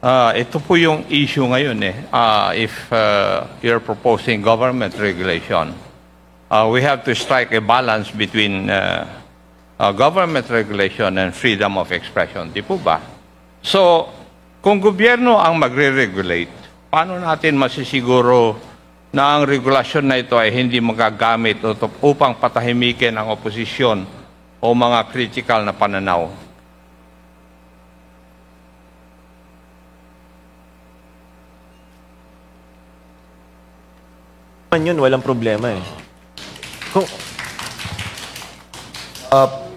Ito po yung issue ngayon eh. If you're proposing government regulation, we have to strike a balance between government regulation and freedom of expression. Di po ba? So, kung gobyerno ang magre-regulate, paano natin masisiguro na ang regulasyon na ito ay hindi magagamit upang patahimikin ang oposisyon o mga critical na pananaw? Yun, walang problema eh. Kung...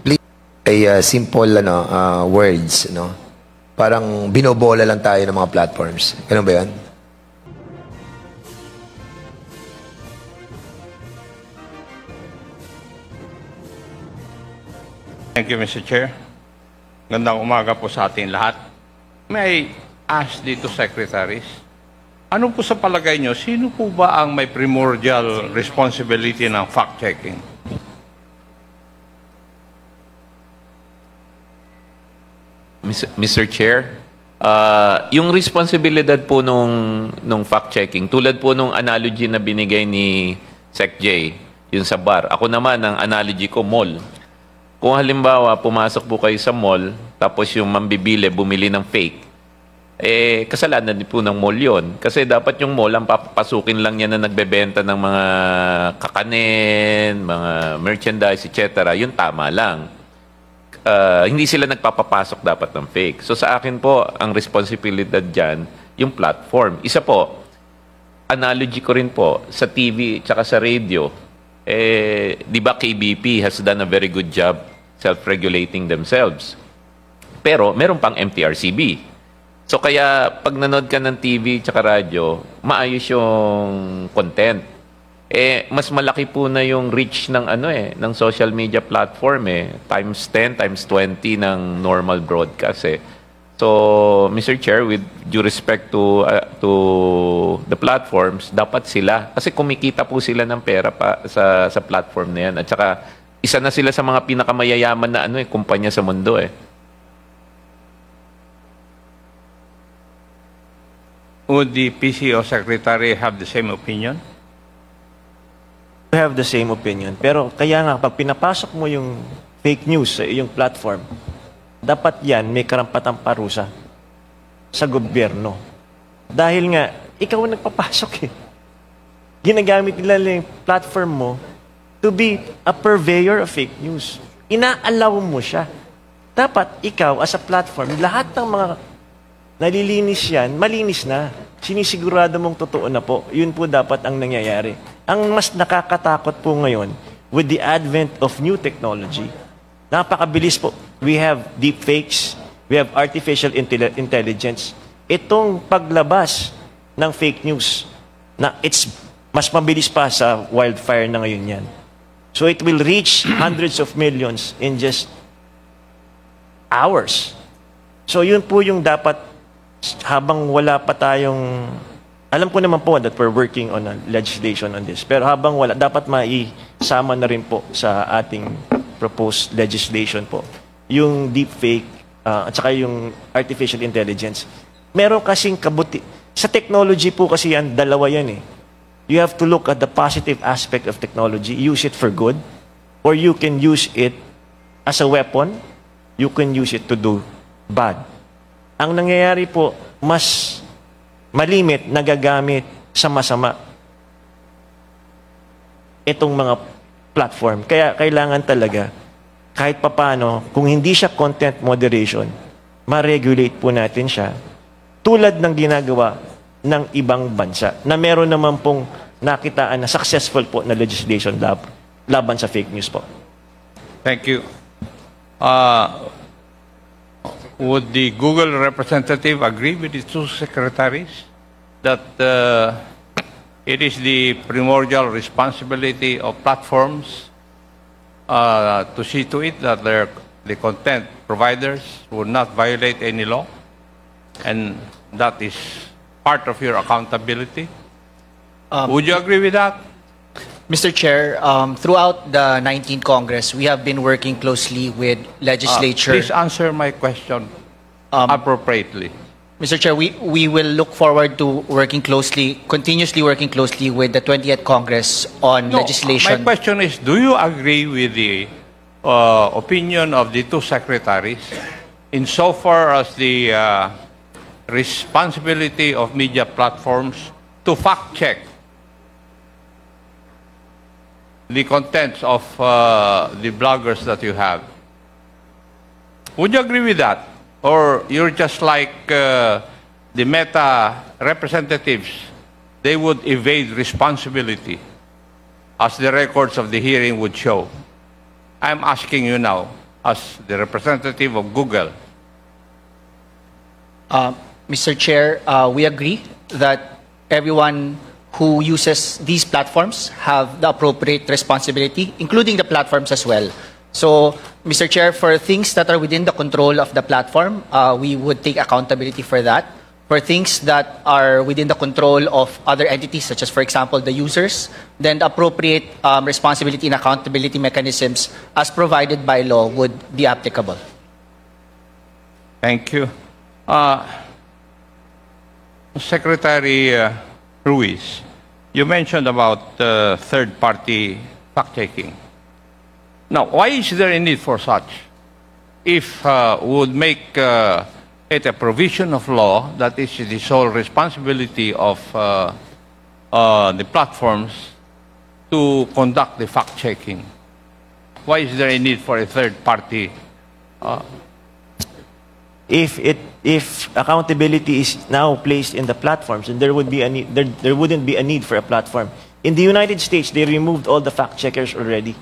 please, simple words, no? Parang binobola lang tayo ng mga platforms. Ganun ba yan? Thank you, Mr. Chair. Gandang umaga po sa ating lahat. May I ask dito, secretaries, ano po sa palagay nyo, sino po ba ang may primordial responsibility ng fact-checking? Mr. Chair, yung responsibilidad po nung fact-checking, tulad po nung analogy na binigay ni Sec J, yung sa bar. Ako naman, ang analogy ko, mall. Kung halimbawa, pumasok po kayo sa mall, tapos yung mambibili, bumili ng fake, kasalanan din po ng mall yun. Kasi dapat yung mall, ang papapasukin lang yan na nagbebenta ng mga kakanin, mga merchandise, etc. Yun tama lang. Hindi sila nagpapapasok dapat ng fake. So sa akin po, ang responsibilidad dyan, yung platform. Isa po, analogy ko rin po, sa TV tsaka sa radio, di ba KBP has done a very good job self-regulating themselves. Pero meron pang MTRCB. So kaya pag nanood ka ng TV tsaka radyo, maayos yung content. Mas malaki po na yung reach ng ng social media platform times 10, times 20 ng normal broadcast So, Mr. Chair, with due respect to the platforms, dapat sila kasi kumikita po sila ng pera pa sa platform na yan. At saka isa na sila sa mga pinakamayayaman na kumpanya sa mundo Would the PCO Secretary have the same opinion? We have the same opinion. Pero kaya nga, pag pinapasok mo yung fake news sa iyong platform, dapat yan may karampatang parusa sa gobyerno. Dahil nga, ikaw ang nagpapasok Ginagamit nila yung platform mo to be a purveyor of fake news. Inaalaw mo siya. Dapat ikaw, as a platform, lahat ng mga nalilinis yan, malinis na. Sinisigurado mong totoo na po. Yun po dapat ang nangyayari. Ang mas nakakatakot po ngayon, with the advent of new technology, napakabilis po. We have deepfakes, we have artificial intelligence. Itong paglabas ng fake news, na it's mas mabilis pa sa wildfire na ngayon yan. So it will reach hundreds of millions in just hours. So yun po yung dapat habang wala pa tayong, alam ko naman po that we're working on a legislation on this, pero habang wala, dapat maisama na rin po sa ating proposed legislation po, yung deepfake at saka yung artificial intelligence. Meron kasing kabuti. Sa technology po kasi yan, dalawa yan You have to look at the positive aspect of technology, use it for good, or you can use it as a weapon, you can use it to do bad. Ang nangyayari po, mas malimit, nagagamit sa masama itong mga platform. Kaya kailangan talaga, kahit papano, kung hindi siya content moderation, ma-regulate po natin siya tulad ng ginagawa ng ibang bansa na meron naman pong nakitaan na successful po na legislation laban sa fake news po. Thank you. Would the Google representative agree with the two secretaries that it is the primordial responsibility of platforms to see to it that the content providers would not violate any law, and that is part of your accountability? Would you agree with that? Mr. Chair, throughout the 19th Congress, we have been working closely with legislature. Please answer my question appropriately. Mr. Chair, we will look forward to continuously working closely with the 20th Congress on No, legislation. my question is, do you agree with the opinion of the two secretaries insofar as the responsibility of media platforms to fact-check the contents of the bloggers that you have? Would you agree with that? Or you're just like the Meta representatives, they would evade responsibility, as the records of the hearing would show? I'm asking you now, as the representative of Google. Mr. Chair, we agree that everyone who uses these platforms have the appropriate responsibility, including the platforms as well. So, Mr. Chair, for things that are within the control of the platform, we would take accountability for that. For things that are within the control of other entities, such as, for example, the users, then the appropriate responsibility and accountability mechanisms as provided by law would be applicable. Thank you. Secretary Ruiz, you mentioned about third-party fact-checking. Now, why is there a need for such? If would make it a provision of law that is the sole responsibility of the platforms to conduct the fact-checking. Why is there a need for a third party? If accountability is now placed in the platforms, then there would be a need, there wouldn't be a need for a platform. In the United States, they removed all the fact checkers already.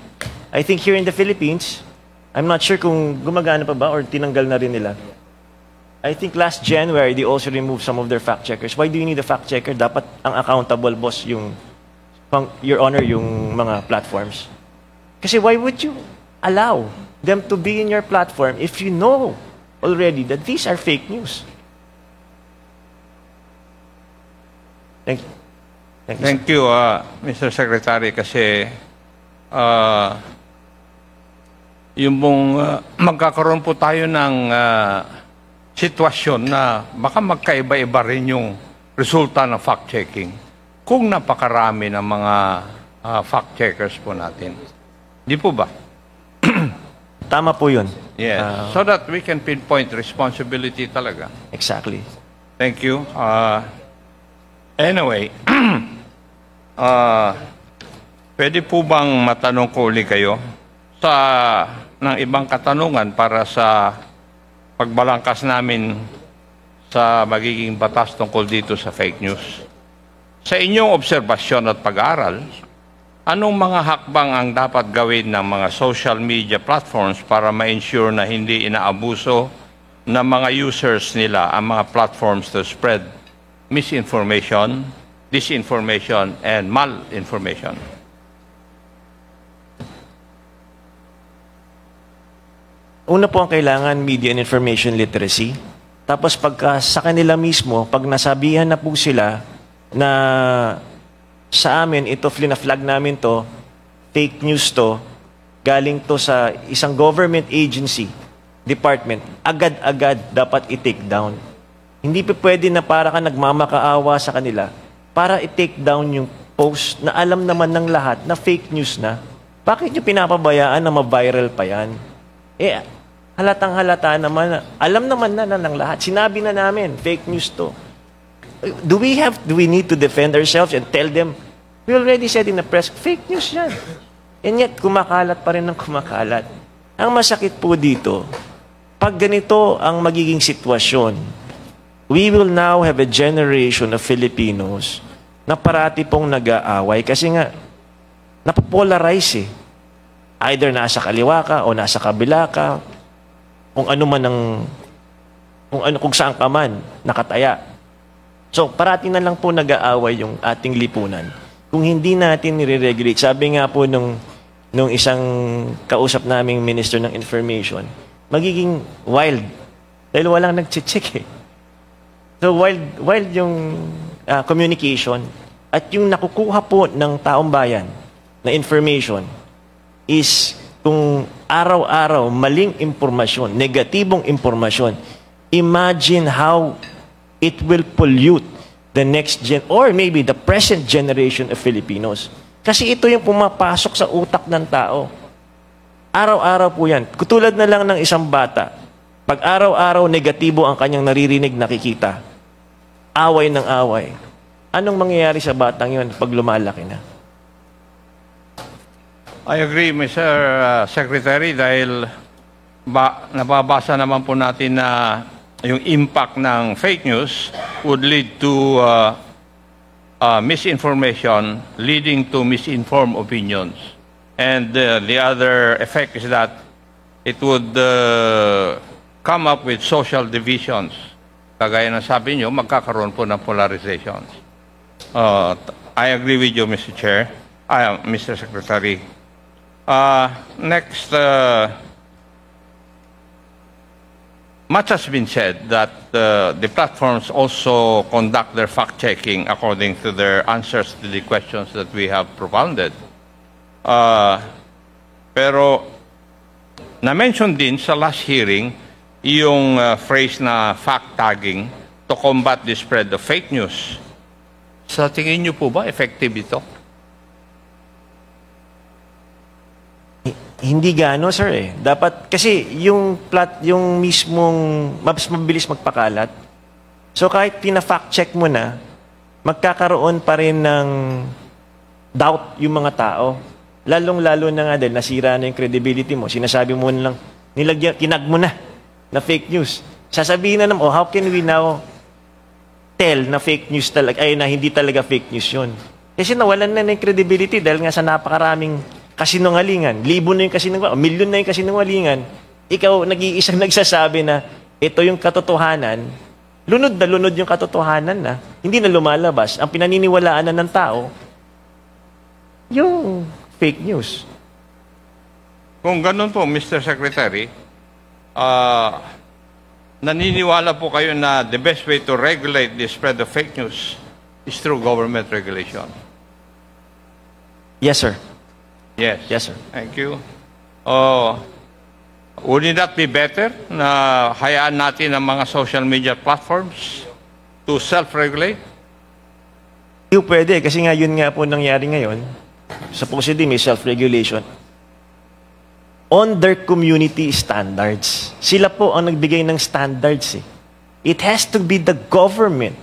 I think here in the Philippines, I'm not sure kung gumagana pa ba or tinanggal na rin nila. I think last January, they also removed some of their fact checkers. Why do you need a fact checker? Dapat ang accountable boss yung, Your Honor, yung mga platforms. Kasi why would you allow them to be in your platform if you know already that these are fake news? Thank you. Thank you, Mr. Secretary, kasi yung mong magkakaroon po tayo ng sitwasyon na baka magkaiba-iba rin yung resulta ng fact-checking kung napakarami ng mga fact-checkers po natin. Di po ba? Tama po yun. Yes. So that we can pinpoint responsibility talaga. Exactly. Thank you. Anyway, pwede po bang matanong ko ulit kayo ng ibang katanungan para sa pagbalangkas namin sa magiging batas tungkol dito sa fake news? Sa inyong obserbasyon at pag-aaral, anong mga hakbang ang dapat gawin ng mga social media platforms para ma-ensure na hindi inaabuso ng mga users nila ang mga platforms to spread misinformation, disinformation, and malinformation? Una po ang kailangan, media and information literacy. Tapos pagka sa kanila mismo, pag nasabihan na po sila na sa amin, ito, flag namin to, fake news to, galing to sa isang government agency, department, agad-agad dapat i-take down. Hindi pa pwede na para ka nagmamakaawa sa kanila para i-take down yung post na alam naman ng lahat na fake news na. Bakit nyo pinapabayaan na ma-viral pa yan? Halatang-halata naman, alam naman na ng lahat. Sinabi na namin, fake news to. Do we need to defend ourselves and tell them, we already said in the press, fake news yan. And yet, kumakalat pa rin ng kumakalat. Ang masakit po dito, pag ganito ang magiging sitwasyon, we will now have a generation of Filipinos na parati pong nag-aaway kasi nga, napopolarize eh. Either nasa kaliwa ka o nasa kabila ka, kung ano man kung saan ka man nakataya. So, parati na lang po nag-aaway yung ating lipunan. Kung hindi natin nire-regulate, sabi nga po nung isang kausap naming Minister ng Information, magiging wild. Dahil walang nag-check eh. So, wild yung communication at yung nakukuha po ng taong bayan na information is kung araw-araw maling impormasyon, negatibong impormasyon, imagine how it will pollute the next gen or maybe the present generation of Filipinos. Kasi ito yung pumapasok sa utak ng tao. Araw-araw po yan. Katulad na lang ng isang bata. Pag araw-araw negatibo ang kanyang naririnig, nakikita. Away ng away. Anong mangyayari sa batang yun pag lumalaki na? I agree, Mr. Secretary, dahil nababasa naman po natin na yung impact ng fake news would lead to misinformation, leading to misinformed opinions. And the other effect is that it would come up with social divisions. Kagaya ng sabi nyo, magkakaroon po ng polarizations. I agree with you, Mr. Chair, Mr. Secretary. Next, much has been said that the platforms also conduct their fact-checking according to their answers to the questions that we have propounded. Pero na-mention din sa last hearing yung phrase na fact-tagging to combat the spread of fake news. Sa tingin niyo po ba effective ito? Hindi gaano, sir eh. Dapat, kasi yung mismong, mas mabilis magpakalat. So kahit pina-fact check mo na, magkakaroon pa rin ng doubt yung mga tao. Lalong-lalo na nga dahil nasira na yung credibility mo. Sinasabi mo na lang, tinag mo na fake news. Sasabihin na naman, how can we now tell na fake news talaga, ay na hindi talaga fake news yun? Kasi nawalan na yung credibility dahil nga sa napakaraming kasinungalingan. Libo na yung kasinungalingan, milyon na yung kasinungalingan. Ikaw, nag-iisang nagsasabi na ito yung katotohanan, lunod na lunod yung katotohanan na, hindi na lumalabas. Ang pinaniniwalaan na ng tao, yung fake news. Kung ganun po, Mr. Secretary, naniniwala po kayo na the best way to regulate the spread of fake news is through government regulation? Yes, sir. Yes. Yes, sir. Thank you. Wouldn't that be better na hayaan natin ang mga social media platforms to self-regulate? Hindi pwede, kasi nga yun nga po nangyari ngayon. Supposedly may self-regulation. On their community standards. Sila po ang nagbigay ng standards eh. It has to be the government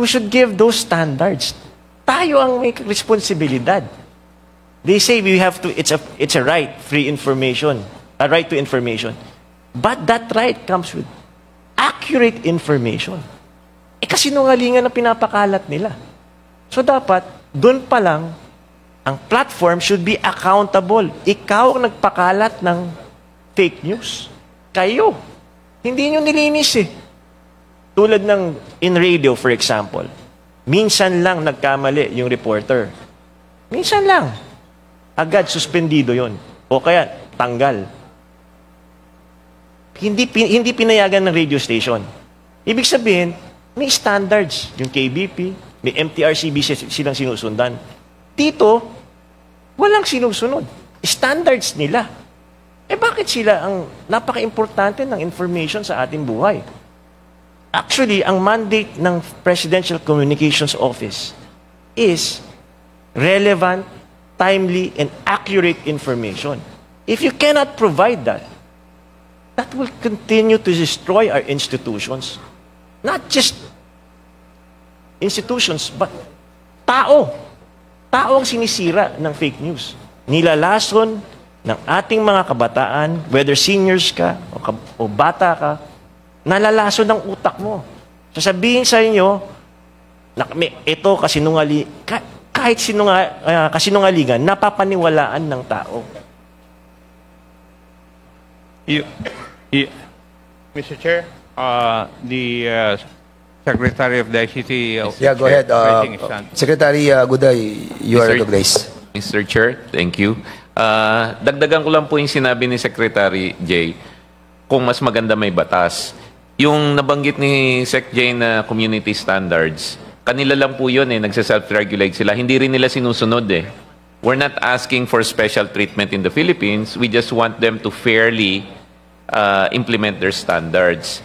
who should give those standards. Tayo ang may responsibilidad. They say we have to, it's a right, free information, a right to information. But that right comes with accurate information. Kasinungalingan na pinapakalat nila. So dapat, doon pa lang, ang platform should be accountable. Ikaw ang nagpakalat ng fake news. Kayo. Hindi nyo nilinis eh. Tulad ng in radio, for example. Minsan lang nagkamali yung reporter. Minsan lang. Agad suspendido yon. O kaya, tanggal. Hindi pinayagan ng radio station. Ibig sabihin, may standards. Yung KBP, may MTRCB silang sinusundan. Dito, walang sinusunod. Standards nila. Bakit sila ang napaka-importante ng information sa ating buhay? Actually, ang mandate ng Presidential Communications Office is relevant, timely, and accurate information. If you cannot provide that, that will continue to destroy our institutions. Not just institutions, but tao. Tao ang sinisira ng fake news. Nilalason ng ating mga kabataan, whether seniors ka o bata ka, nalalason ng utak mo. Sasabihin sa inyo, ito kahit kasinungalingan, napapaniwalaan ng tao. Mr. Chair, the Secretary of the ICT... Yeah, go ahead. Secretary Guday, you are recognized. Mr. Chair, thank you. Dagdagan ko lang po yung sinabi ni Secretary Jay, kung mas maganda may batas. Yung nabanggit ni Sec Jay na community standards, kanila lang po yun eh, nagsa-self-regulate sila. Hindi rin nila sinusunod eh. We're not asking for special treatment in the Philippines. We just want them to fairly implement their standards.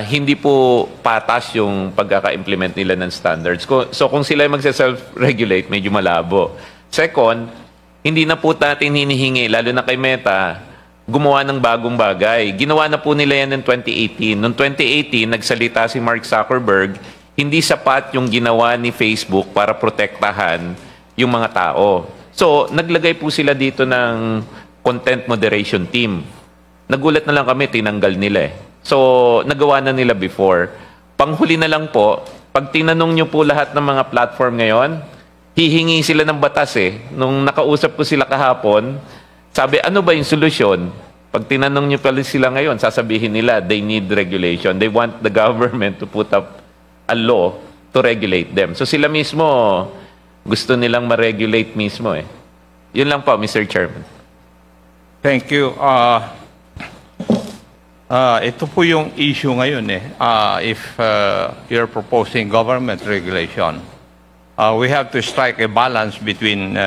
hindi po patas yung pagkaka-implement nila ng standards. So kung sila magse-self-regulate, medyo malabo. Second, hindi na po natin hinihingi, lalo na kay Meta, gumawa ng bagong bagay. Ginawa na po nila yan ng 2018. Noong 2018, nagsalita si Mark Zuckerberg, hindi sapat yung ginawa ni Facebook para protektahan yung mga tao. So, naglagay po sila dito ng content moderation team. Nagulat na lang kami, tinanggal nila eh. So, nagawa na nila before. Panghuli na lang po, pag tinanong nyo po lahat ng mga platform ngayon, hihingi sila ng batas eh. Nung nakausap ko sila kahapon, sabi, ano ba yung solusyon? Pag tinanong nyo pala sila ngayon, sasabihin nila, they need regulation. They want the government to put up a law to regulate them. So sila mismo, gusto nilang ma-regulate mismo eh. Yun lang po, Mr. Chairman. Thank you. Ito po yung issue ngayon eh. If you're proposing government regulation, we have to strike a balance between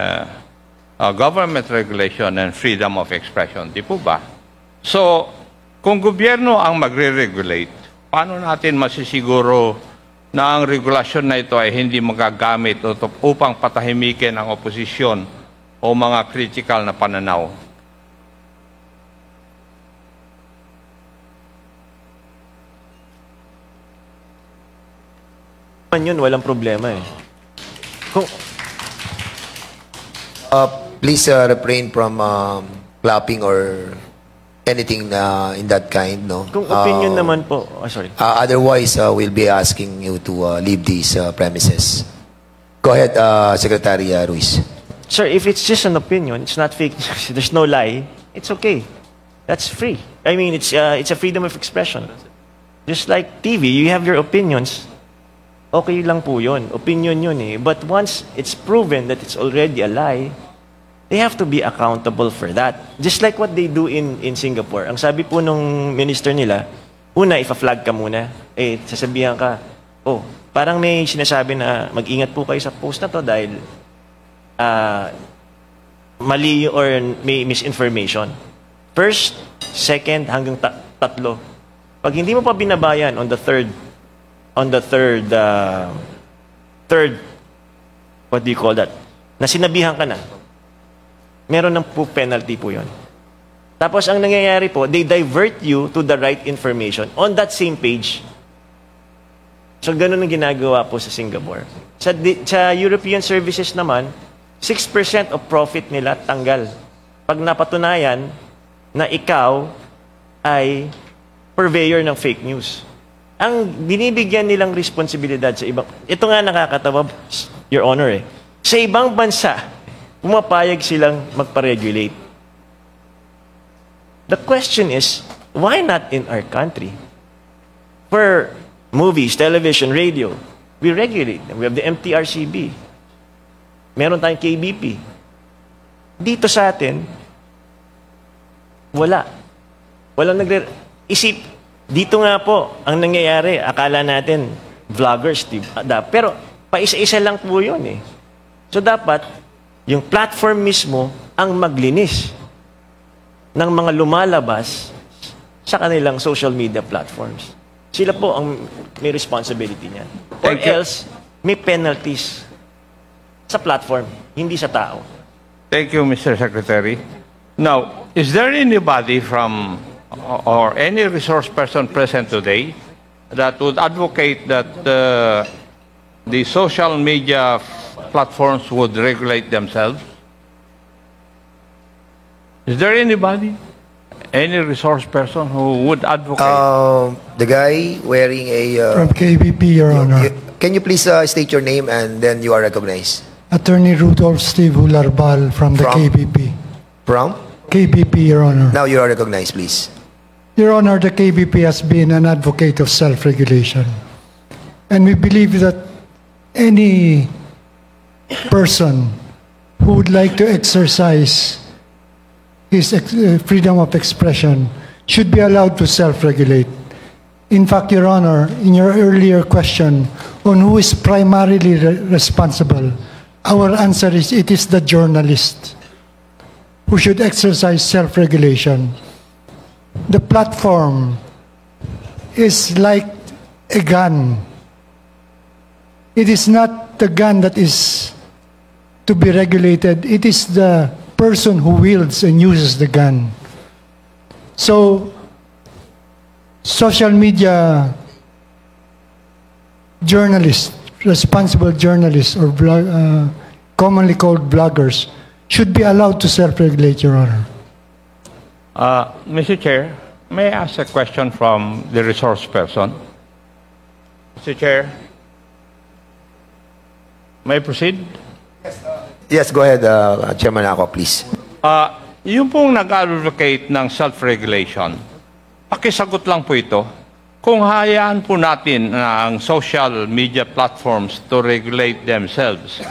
government regulation and freedom of expression. Di po ba? So, kung gobyerno ang magre-regulate, paano natin masisiguro na ang regulasyon na ito ay hindi magagamit upang patahimikin ang oposisyon o mga critical na pananaw? Yun, walang problema eh. Kung, Please refrain from clapping or anything in that kind, no? kung opinion naman po, sorry. Otherwise, we'll be asking you to leave these premises. Go ahead, Secretary Ruiz. Sir, if it's just an opinion, it's not fake news, there's no lie, it's okay. That's free. I mean, it's a freedom of expression. Just like TV, you have your opinions. Okay lang po yun. Opinion yun eh. But once it's proven that it's already a lie, they have to be accountable for that. Just like what they do in Singapore. Ang sabi po nung minister nila, una, ipa-flag ka muna. Eh, sasabihan ka, oh, parang may sinasabi na mag-ingat po kayo sa post na to dahil mali or may misinformation. First, second, hanggang tatlo. Pag hindi mo pa binabayan on the third, what do you call that? Na sinabihan ka na. Meron ng po penalty po yun. Tapos ang nangyayari po, they divert you to the right information on that same page. So ganun ang ginagawa po sa Singapore. Sa European services naman, 6% of profit nila tanggal. Pag napatunayan na ikaw ay purveyor ng fake news. Ang binibigyan nilang responsibilidad sa ibang... Ito nga nakakatawa, Your Honor eh. Sa ibang bansa, pumapayag silang magpa-regulate. The question is, why not in our country? For movies, television, radio, we regulate them. We have the MTRCB. Meron tayong KBP. Dito sa atin, wala. Walang isip. Dito nga po, ang nangyayari, akala natin, vloggers, pero paisa-isa lang po yun eh. So dapat, yung platform mismo ang maglinis ng mga lumalabas sa kanilang social media platforms. Sila po ang may responsibility niyan. Or else, may penalties sa platform, hindi sa tao. Thank you, Mr. Secretary. Now, is there anybody from or any resource person present today that would advocate that the social media platforms would regulate themselves? Is there anybody? Any resource person who would advocate? The guy wearing a... From KBP, Your Honor. Can you please state your name and then you are recognized? Attorney Rudolph Steve Hularbal from the KBP. From? KBP, Your Honor. Now you are recognized, please. Your Honor, the KBP has been an advocate of self-regulation. And we believe that any person who would like to exercise his freedom of expression should be allowed to self-regulate. In fact, Your Honor, in your earlier question on who is primarily responsible, our answer is it is the journalist who should exercise self-regulation. The platform is like a gun. It is not the gun that is to be regulated. It is the person who wields and uses the gun. So, social media journalists, responsible journalists, or commonly called bloggers, should be allowed to self-regulate, Your Honor. Mr. Chair, may I ask a question from the resource person? Mr. Chair, may I proceed? Yes, go ahead, Chairman Ako, please. Yung pong nag-advocate ng self-regulation, pakisagot lang po ito. Kung hayaan po natin ang social media platforms to regulate themselves,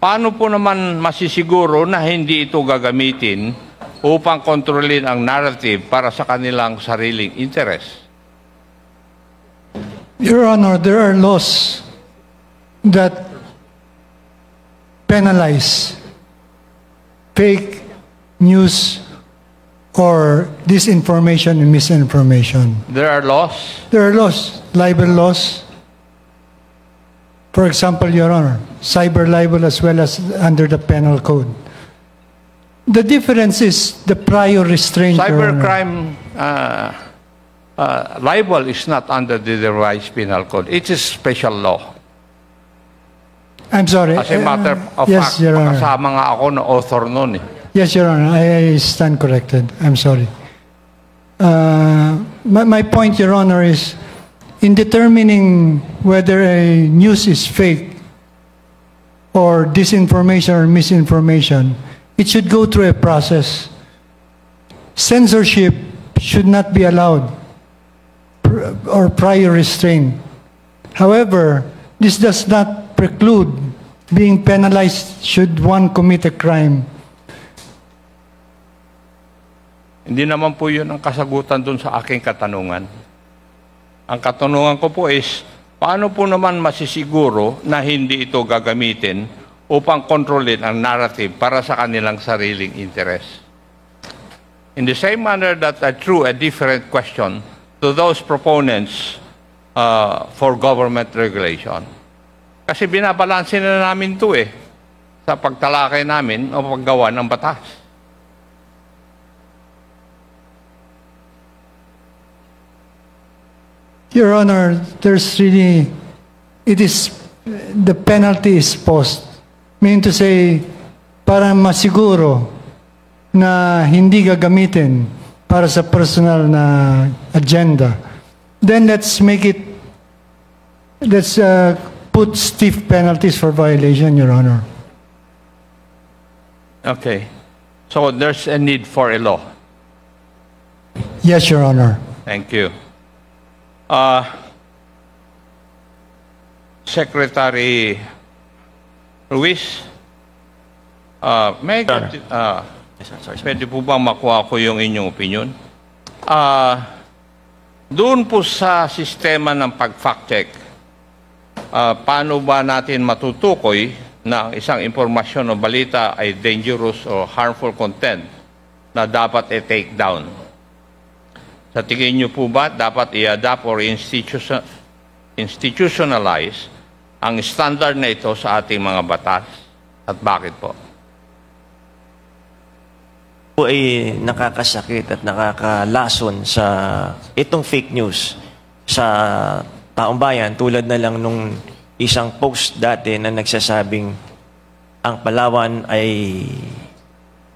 paano po naman masisiguro na hindi ito gagamitin upang kontrolin ang narrative para sa kanilang sariling interest? Your Honor, there are laws that penalize fake news or disinformation and misinformation. There are laws. There are laws, libel laws. For example, Your Honor, cyber libel as well as under the penal code. The difference is the prior restraint, Your Honor. Cybercrime libel is not under the revised penal code. It is special law. I'm sorry. As a matter of yes, fact, Your Honor. kasama nga ako na author nun eh. Yes, Your Honor. I stand corrected. I'm sorry. My point, Your Honor, is in determining whether a news is fake or disinformation or misinformation, it should go through a process. Censorship should not be allowed or prior restraint. However, this does not preclude being penalized should one commit a crime. Hindi naman po yun ang kasagutan dun sa aking katanungan. Ang katanungan ko po is, paano po naman masisiguro na hindi ito gagamitin upang kontrolin ang narrative para sa kanilang sariling interest? In the same manner that I threw a different question to those proponents for government regulation. Kasi binabalansin na namin ito eh, sa pagtalakay namin o paggawa ng batas. Your Honor, there's really, the penalty is post. Meaning to say, para masiguro na hindi gagamitin para sa personal na agenda, then let's put stiff penalties for violation, Your Honor. Okay. So there's a need for a law. Yes, Your Honor. Thank you. Secretary Ruiz, may pwede po bang makuha ko yung inyong opinion? Doon po sa sistema ng pag-fact check, paano ba natin matutukoy na ang isang impormasyon o balita ay dangerous o harmful content na dapat i-take down? Sa tingin niyo po ba dapat i-adapt or institutionalize ang standard na ito sa ating mga batas? At bakit po? Po ay nakakasakit at nakakalason sa itong fake news sa taong bayan, tulad na lang nung isang post dati na nagsasabing ang Palawan ay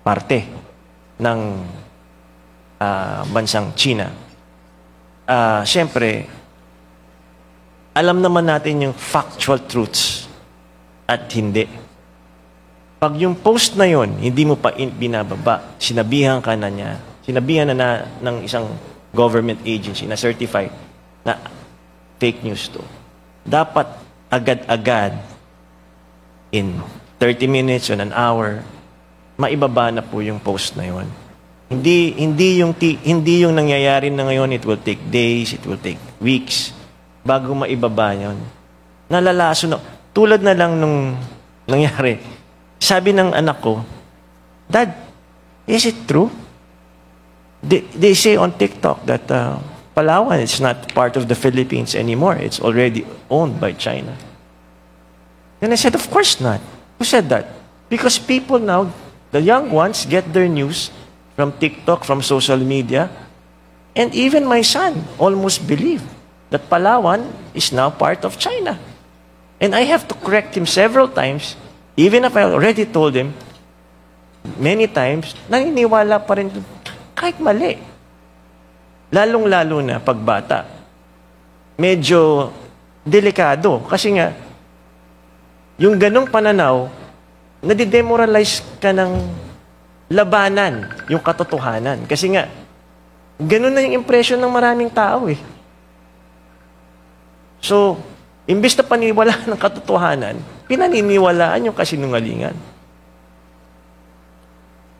parte ng bansang China. Siyempre, alam naman natin yung factual truths at hindi. Pag yung post na yon hindi mo pa binababa, sinabihan ka na niya, sinabihan na ng isang government agency na certified na fake news to, dapat agad-agad in 30 minutes or an hour, maibaba na po yung post na yon. Hindi yung nangyayari na ngayon, it will take days, it will take weeks bago maibaba yun. Nalalaso na. Tulad na lang nung nangyari. Sabi ng anak ko, Dad, is it true? They say on TikTok that Palawan is not part of the Philippines anymore. It's already owned by China. And I said, of course not. Who said that? Because people now, the young ones, get their news from TikTok, from social media. And even my son almost believed that Palawan is now part of China. And I have to correct him several times, even if I already told him many times, naniniwala pa rin kahit mali. Lalong-lalo na pagbata. Medyo delikado. Kasi nga, yung ganong pananaw, nadidemoralize ka ng labanan, yung katotohanan. Kasi nga, ganun na yung impression ng maraming tao eh. So, imbis na paniwalaan ng katotohanan, pinaniniwalaan yung kasinungalingan.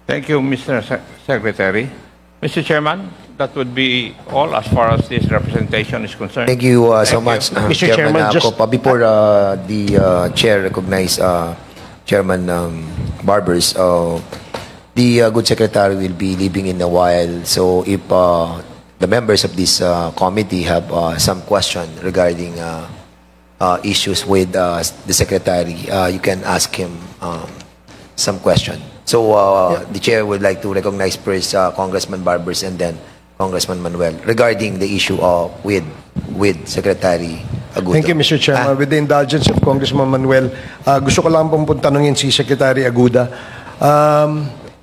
Thank you, Mr. Secretary. Mr. Chairman, that would be all as far as this representation is concerned. Thank you so much, Mr. Chairman, just- Acopa. Before the chair recognize Chairman Barbers, the good secretary will be leaving in a while. So if the members of this committee have some question regarding issues with the secretary, you can ask him some question. So the chair would like to recognize first Congressman Barbers and then Congressman Manuel regarding the issue with Secretary Agudo. Thank you, Mr. Chairman. With the indulgence of Congressman Manuel, gusto ko lang pong tanungin si Secretary Aguda.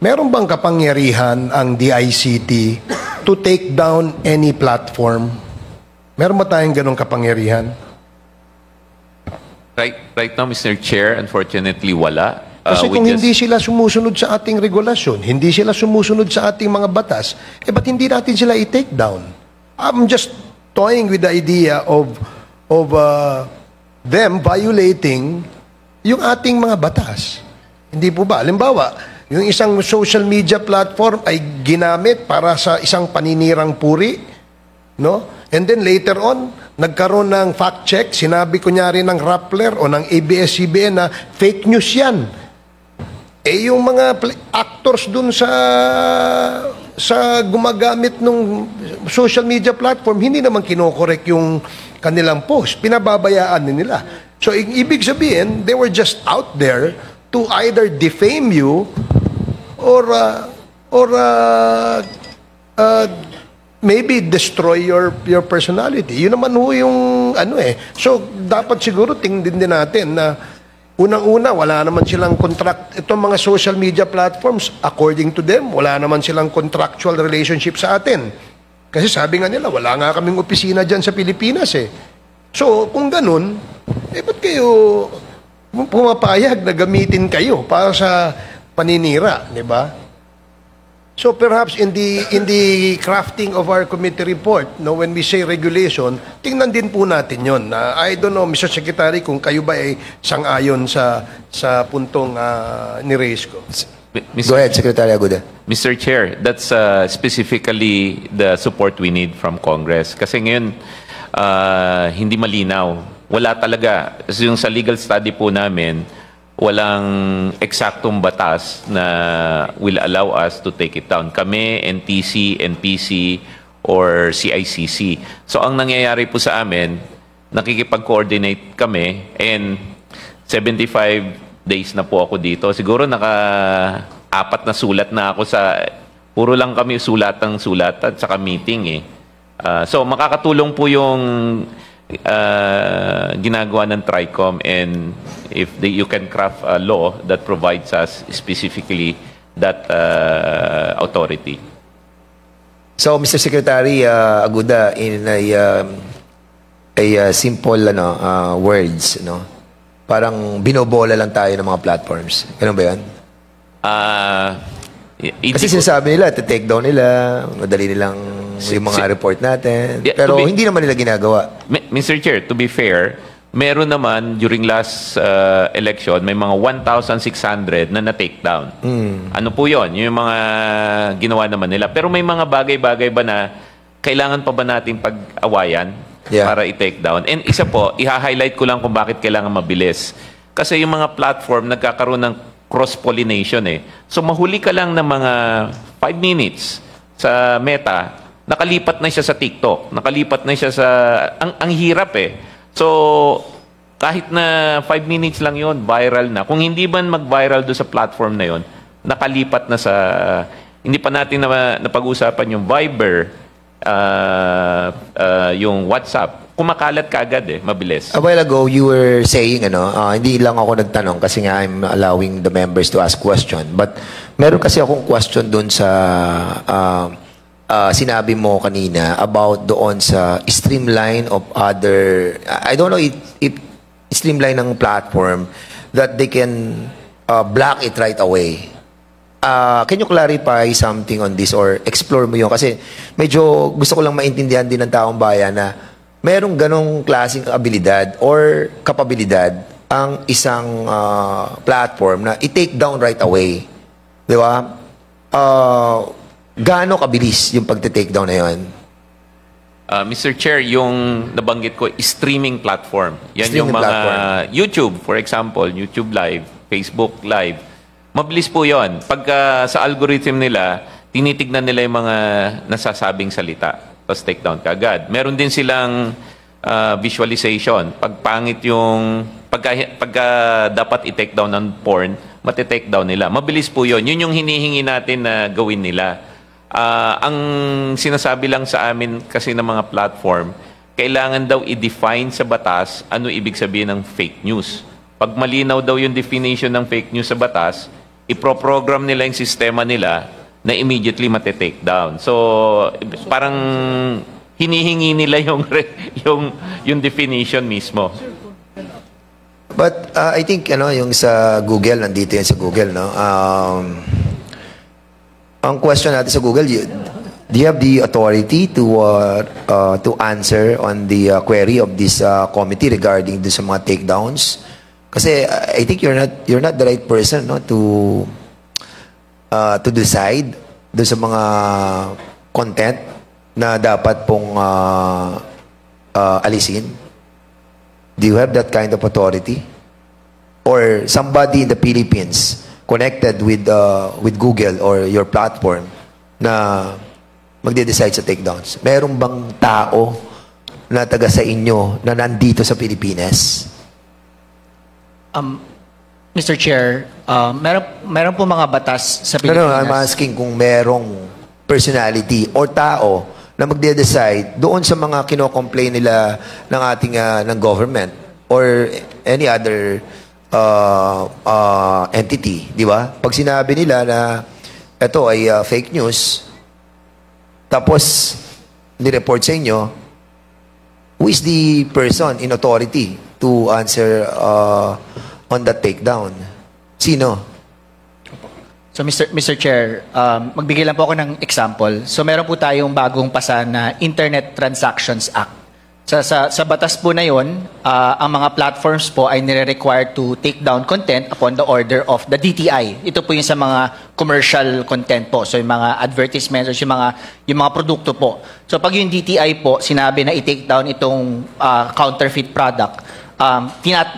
Meron bang kapangyarihan ang DICT to take down any platform? Meron ba tayong ganong kapangyarihan? Right now, Mr. Chair, unfortunately, wala. Kasi We kung just- hindi sila sumusunod sa ating regulasyon, hindi sila sumusunod sa ating mga batas, ba't hindi natin sila i-take down? I'm just toying with the idea of them violating yung ating mga batas. Hindi po ba? Halimbawa, yung isang social media platform ay ginamit para sa isang paninirang puri, no? And then later on, nagkaroon ng fact check, sinabi kunyari ng Rappler o ng ABS-CBN na fake news yan. Yung mga actors dun sa gumagamit ng social media platform, hindi naman kinokorek yung kanilang post. Pinababayaan nila. So, ibig sabihin, they were just out there to either defame you or maybe destroy your personality. Yun naman ho yung ano eh. So, dapat siguro tingnan din natin na unang-una, wala naman silang contract. Itong mga social media platforms, according to them, wala naman silang contractual relationship sa atin. Kasi sabi nga nila, wala nga kaming opisina dyan sa Pilipinas eh. So, kung ganun, ba't kayo pumapayag na gamitin kayo para sa paninira, di ba? So perhaps in the crafting of our committee report, no, when we say regulation, tingnan din po natin yon. I don't know, Mr. Secretary, kung kayo ba ay sang-ayon sa puntong ni-raise ko. Go ahead, Secretary Aguda. Mr. Chair, that's specifically the support we need from Congress. Kasi ngayon, hindi malinaw. Wala talaga. Yung sa legal study po namin, walang eksaktong batas na will allow us to take it down. Kami, NTC, NPC, or CICC. So ang nangyayari po sa amin, nakikipag-coordinate kami and 75 days na po ako dito. Siguro naka-4 na sulat na ako sa... Puro lang kami sulat at saka meeting eh. So makakatulong po yung ginagawa ng TRICOM, and if you can craft a law that provides us specifically that authority. So, Mr. Secretary Aguda, in a simple words, no? Parang binobola lang tayo ng mga platforms. Ganun ba yan? Kasi sinasabi nila, take down nila, madali nilang yung mga report natin. Yeah, pero hindi naman nila ginagawa. Mr. Chair, to be fair, meron naman during last election, may mga 1,600 na na-take down. Ano po yon? Yung mga ginawa naman nila. Pero may mga bagay-bagay ba na kailangan pa ba nating pag-awayan para i-take down? And isa po, i-highlight ko lang kung bakit kailangan mabilis. Kasi yung mga platform nagkakaroon ng cross-pollination eh. So mahuli ka lang ng mga 5 minutes sa Meta, nakalipat na siya sa TikTok, nakalipat na siya sa... Ang hirap eh. So, kahit na 5 minutes lang yon viral na. Kung hindi man mag-viral doon sa platform na yon, nakalipat na sa... Hindi pa natin napag-usapan yung Viber, yung WhatsApp. Kumakalat ka agad eh, mabilis. A while ago, you were saying, hindi lang ako nagtanong kasi nga I'm allowing the members to ask question. But meron kasi akong question doon sa sinabi mo kanina about doon sa streamline of other, I don't know if streamline ng platform that they can block it right away. Can you clarify something on this or explore mo yun? Kasi medyo gusto ko lang maintindihan din ng taong bayan na merong ganong klaseng abilidad or kapabilidad ang isang platform na i-take down right away. Di ba? Gaano kabilis yung pagte-take down na yun? Mr. Chair, yung nabanggit ko, streaming platform. Yan Streaming yung mga platform. YouTube, for example, YouTube Live, Facebook Live. Mabilis po yon. Pagka sa algorithm nila, tinitignan nila yung mga nasasabing salita. Tapos take down kaagad. Meron din silang visualization. Pag pangit yung... Pagka dapat i-take down ng porn, mati-take down nila. Mabilis po yon. Yun yung hinihingi natin na gawin nila. Ang sinasabi lang sa amin kasi ng mga platform, kailangan daw i-define sa batas ano ibig sabihin ng fake news. Pag malinaw daw yung definition ng fake news sa batas, iproprogram nila yung sistema nila na immediately mati-take down. So, parang hinihingi nila yung definition mismo. But I think yung sa Google, nandito yan sa Google, no? Ang question natin sa Google, do you have the authority to answer on the query of this committee regarding sa mga takedowns? Kasi I think you're not the right person, no, to decide doon sa mga content na dapat pong alisin. Do you have that kind of authority? Or somebody in the Philippines connected with Google or your platform na magde-decide sa takedowns? Meron bang tao na taga sa inyo na nandito sa Pilipinas? Mr. Chair, meron po mga batas sa Pilipinas. No, I'm asking kung merong personality or tao na magde-decide doon sa mga kino-complain nila ng ating ng government or any other entity, di ba? Pag sinabi nila na ito ay fake news, tapos ni-report sa inyo, who is the person in authority to answer on that takedown? Sino? So Mr. Chair, magbigay lang po ako ng example. So meron po tayong bagong pasa na Internet Transactions Act. Sa batas po na yon, ang mga platforms po ay nire-require to take down content upon the order of the DTI. Ito po yung sa mga commercial content po. So yung mga advertisements, yung mga produkto po. So pag yung DTI po sinabi na i-take down itong counterfeit product,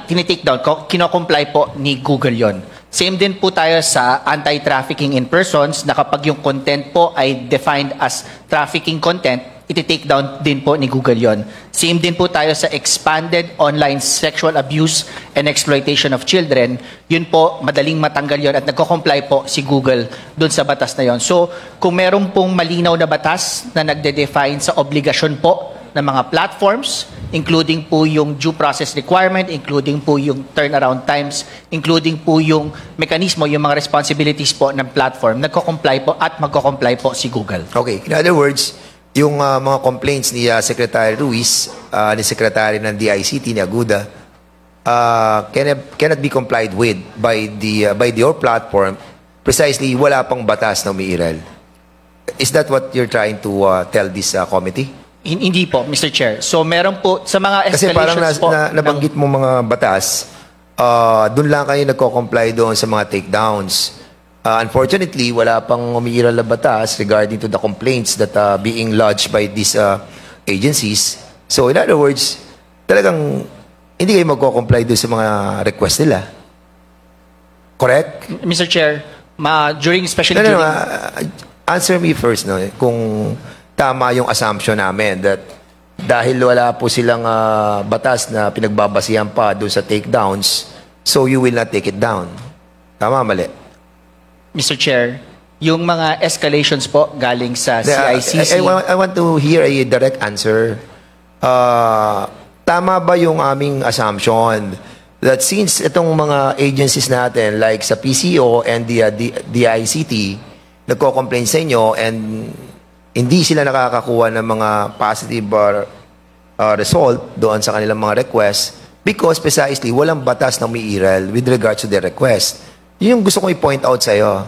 tinitake down, kino-comply po ni Google yon. Same din po tayo sa anti-trafficking in persons na kapag yung content po ay defined as trafficking content, iti-take down din po ni Google yon. Same din po tayo sa expanded online sexual abuse and exploitation of children. Yun po, madaling matanggal yon at nagko-comply po si Google dun sa batas na yon. So, kung meron pong malinaw na batas na nagde-define sa obligasyon po ng mga platforms, including po yung due process requirement, including po yung turnaround times, including po yung mekanismo, yung mga responsibilities po ng platform, nagko-comply po at magko-comply po si Google. Okay. In other words, yung mga complaints ni Secretary Ruiz, ni Secretary ng DICT, ni Aguda, cannot be complied with by your platform. Precisely, wala pang batas na umiiral. Is that what you're trying to tell this committee? Hindi po, Mr. Chair. So meron po sa mga Kasi parang escalations po nabanggit mo mga batas, doon lang kayo nagko-comply doon sa mga takedowns. Unfortunately, wala pang umiiral na batas regarding to the complaints that being lodged by these agencies. So in other words, talagang hindi kayo magko-comply doon sa mga request nila. Correct? Mr. Chair, during especially No, during answer me first, no? Kung tama yung assumption namin that dahil wala po silang batas na pinagbabasihan pa doon sa takedowns, so you will not take it down. Tama, mali? Mr. Chair, yung mga escalations po galing sa CICC. I want to hear a direct answer. Tama ba yung aming assumption that since itong mga agencies natin like sa PCO and the DICT nagko-complain sa inyo and hindi sila nakakakuha ng mga positive result doon sa kanilang mga requests because precisely walang batas na umiiral with regards to their request. Yun yung gusto kong i-point out sa iyo.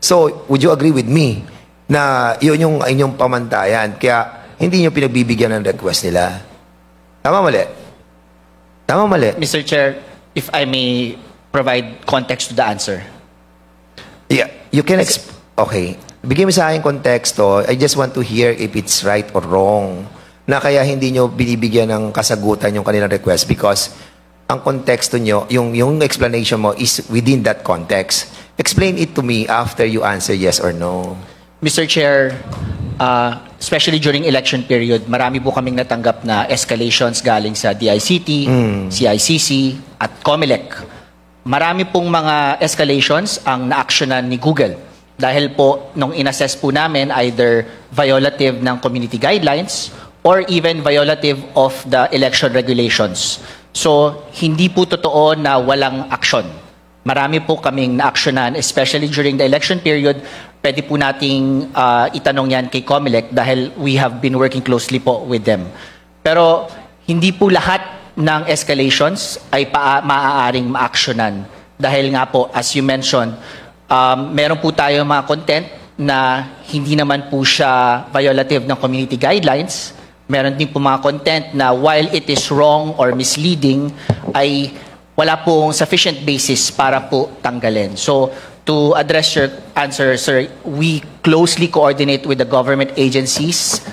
So, would you agree with me na yun yung inyong pamantayan kaya hindi nyo pinagbibigyan ng request nila? Tama, mali? Tama, mali? Mr. Chair, if I may provide context to the answer. Yeah, you can okay. Bigyan mo sa akin konteksto. I just want to hear if it's right or wrong na kaya hindi nyo binibigyan ng kasagutan yung kanilang request because ang konteksto nyo, yung explanation mo is within that context. Explain it to me after you answer yes or no. Mr. Chair, especially during election period, marami po kaming natanggap na escalations galing sa DICT, CICC, at COMELEC. Marami pong mga escalations ang na-actionan ni Google. Dahil po, nung inassess po namin, either violative ng community guidelines or even violative of the election regulations. So, hindi po totoo na walang aksyon. Marami po kaming na-actionan, especially during the election period. Pwede po nating itanong yan kay COMELEC dahil we have been working closely po with them. Pero, hindi po lahat ng escalations ay maaaring ma-actionan. Dahil nga po, as you mentioned, meron po tayo mga content na hindi naman po siya violative ng community guidelines. Meron din po mga content na while it is wrong or misleading, ay wala pong sufficient basis para po tanggalin. So, to address your answer, sir, we closely coordinate with the government agencies.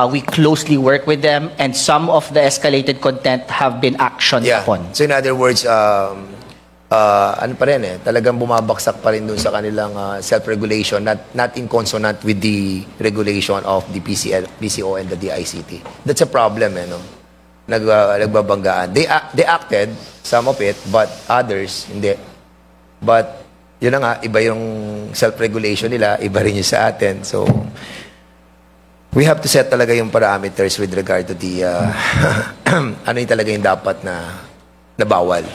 We closely work with them, and some of the escalated content have been actioned upon. So in other words, ano pa rin talagang bumabaksak pa rin dun sa kanilang self-regulation, not in consonant with the regulation of the PCO and the DICT. That's a problem, no? Nagbabanggaan. They acted, some of it, but others, hindi. But, yun na nga, iba yung self-regulation nila, iba rin yung sa atin. So, we have to set talaga yung parameters with regard to the, ano yung talaga yung dapat na bawal.